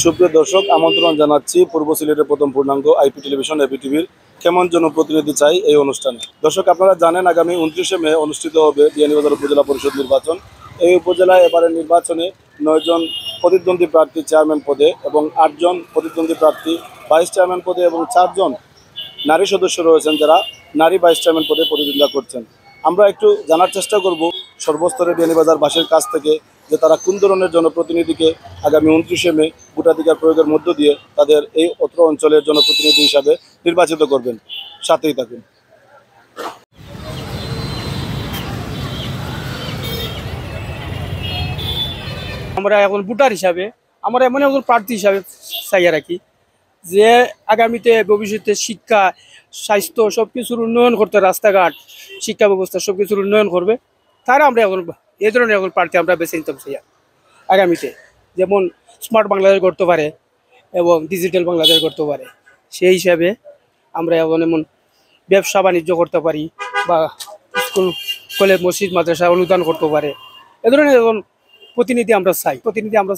সুপ্রিয় দর্শক, আমন্ত্রণ জানাচ্ছি পূর্ব সিলেটের প্রথম পূর্ণাঙ্গ আইপি টেলিভিশন এপিটিভির কেমন জনপ্রতিনিধি চাই এই অনুষ্ঠানে। দর্শক, আপনারা জানেন আগামী 29শে মে অনুষ্ঠিত হবে বিয়ানীবাজার উপজেলা পরিষদ নির্বাচন। এই উপজেলায় এবারের নির্বাচনে 9 জন প্রতিদ্বন্দ্বী প্রার্থী চেয়ারম্যান পদে এবং 8 জন প্রতিদ্বন্দ্বী প্রার্থী ভাইস চেয়ারম্যান পদে এবং 4 জন নারী সদস্য রয়েছেন যারা নারী ভাইস চেয়ারম্যান পদে প্রতিদ্বন্দ্বিতা করছেন। আমরা একটু জানার চেষ্টা করব সর্বস্তরে বিয়ানীবাজারবাসীর কাছ থেকে যে তারা কোন ধরনের জনপ্রতিনিধিকে আগামী 29শে মে ভোটাধিকার প্রয়োগের মধ্য দিয়ে তাদের এই অত্র অঞ্চলের জনপ্রতিনিধি হিসাবে নির্বাচিত করবেন। সাথেই থাকুন। আমরা এখন ভোটার হিসাবে আমরা এমন একজন প্রার্থী হিসাবে চাই আর কি, যে আগামীতে ভবিষ্যতে শিক্ষা, স্বাস্থ্য সব কিছুর উন্নয়ন করতে, রাস্তাঘাট, শিক্ষা ব্যবস্থা সব কিছুর উন্নয়ন করবে। তারা আমরা এখন এই ধরনের এখন প্রার্থী আমরা বেছে নিতে চাই আগামীতে, যেমন স্মার্ট বাংলাদেশ করতে পারে এবং ডিজিটাল বাংলাদেশ করতে পারে। সেই হিসাবে আমরা এখন এমন ব্যবসা বাণিজ্য করতে পারি বা স্কুল কলেজ মসজিদ মাদ্রাসা অনুদান করতে পারে। এ ধরনের এখন প্রতিনিধি আমরা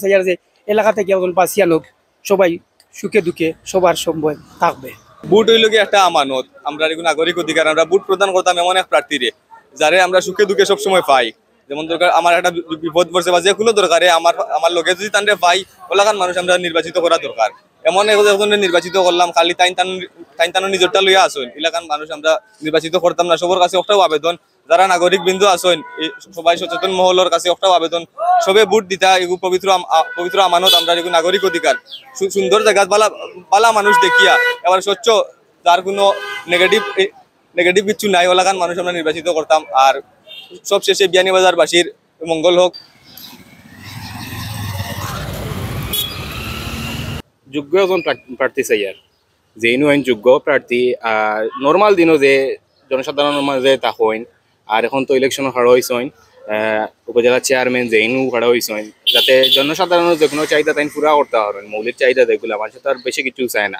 চাই আর যে এলাকা থেকে এখন বাঁচিয়া লোক সবাই সুখে দুঃখে সবার সময় থাকবে। ভোট হইল কি একটা আমানত, আমরা নাগরিক অধিকার। আমরা ভোট প্রদান করতাম এমন এক প্রার্থীরে যারে আমরা সুখে দুঃখে সবসময় পাই। যেমন দরকার আমার একটা বিপদ পড়ছে বা যে কোনো দরকারে আমার লোকে যদি তানরে পাই, ওলাকান মানুষ আমরা নির্বাচিত করা দরকার। এমন একজনে নির্বাচিত করলাম, খালি তাইন নিজরটা লইয়া আসুন, এলাকার মানুষ আমরা নির্বাচিত করতাম না। সবার কাছে একটাও আবেদন, যারা নাগরিক বিন্দু আসুন সবাই সচেতন মহলের কাছে একটাও আবেদন, সবে ভোট দিতা। এগুলো পবিত্র আমানত, আমরা এগুলো নাগরিক অধিকার। সুন্দর জায়গা বালা মানুষ দেখিয়া এবার স্বচ্ছ, যার কোনো নেগেটিভ কিছু নাই, ওলাকান মানুষ আমরা নির্বাচিত করতাম। আর সবশেষে বিয়ানীবাজারবাসীর মঙ্গল হোক। যোগ্য একজন প্রার্থী চাই আর যেইনো আইন যোগ্য প্রার্থী। আর নর্মাল দিনও যে জনসাধারণের মাঝে তা হইন, আর এখন তো ইলেকশন হারা হয়েছেন, উপজেলা চেয়ারম্যান যেইনো হারা হয়েছেন, যাতে জনসাধারণের যে কোনো চাহিদা তাই পুরা করতে পারেন। মৌলিক চাহিদা যেগুলো মানুষের তার বেশি কিছু চায় না,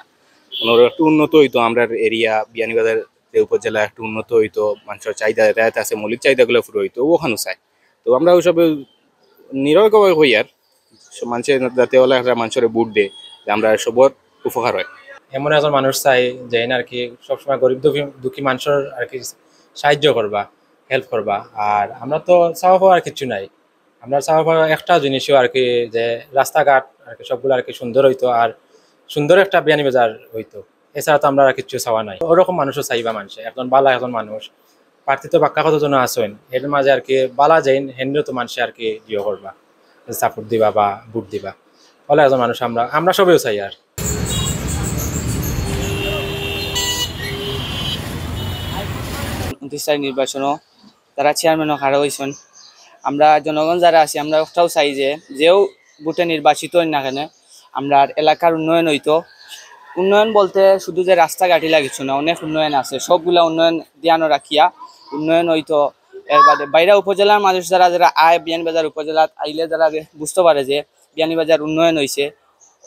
একটু উন্নত হইতো আমরা এরিয়া বিয়ানীবাজার যে উপজেলা একটু উন্নত হইতো, মানুষের চাহিদা যাতায়াত আছে, মৌলিক চাহিদাগুলো পুরো হইতো, ওখানে চাই। তো আমরা ওইসব নিরয় হই আর মানুষের যাতে ওলা একটা মানুষের বুট দেয়, আমরা সবর উপকার হয়। এমন একজন মানুষ চাই যে আর কি সবসময় গরিব দুঃখী মানুষের আর কি সাহায্য করবা, হেল্প করবা। আর আমরা তো চাওয়া পাওয়া আর কিছু নাই, আমরা চাওয়া পাওয়া একটা জিনিসও আর কি, যে রাস্তাঘাট আর কি সবগুলো আর কি সুন্দর হইতো, আর সুন্দর একটা বিয়ানীবাজার হইতো। এছাড়া তো আমরা আর কিছু চাওয়া নাই। ওরকম মানুষও চাইবা মানুষে, একজন বালা একজন মানুষ প্রার্থী তো বাক্কা কতজন আসেন, এর মাঝে আর কি বালা যাইন হেনও তো মানুষে আর কি ইয়ে করবা, সাপোর্ট দিবা বা ভোট দিবা। বলে একজন মানুষ আমরা সবেও চাই। আর নির্বাচনও তারা চেয়ারম্যানও হারা হয়েছেন। আমরা জনগণ যারা আছি আমরা একটাও চাই যে যেও ভোটে নির্বাচিত হই না কেন, আমরা এলাকার উন্নয়ন হইতো। উন্নয়ন বলতে শুধু যে রাস্তাঘাটই লাগিছ না, অনেক উন্নয়ন আছে, সবগুলা উন্নয়ন ধ্যানও রাখিয়া উন্নয়ন হইতো। এর বাদে বাইরা উপজেলার মানুষ যারা আয় বিয়ানীবাজার উপজেলাত আইলে যারা বুঝতে পারে যে বিয়ানীবাজার উন্নয়ন হয়েছে,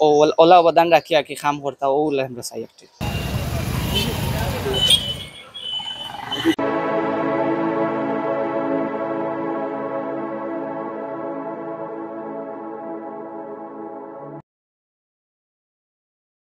ও ওলা অবদান রাখি আর কি কাম করতা, ওগুলো আমরা চাই একটি।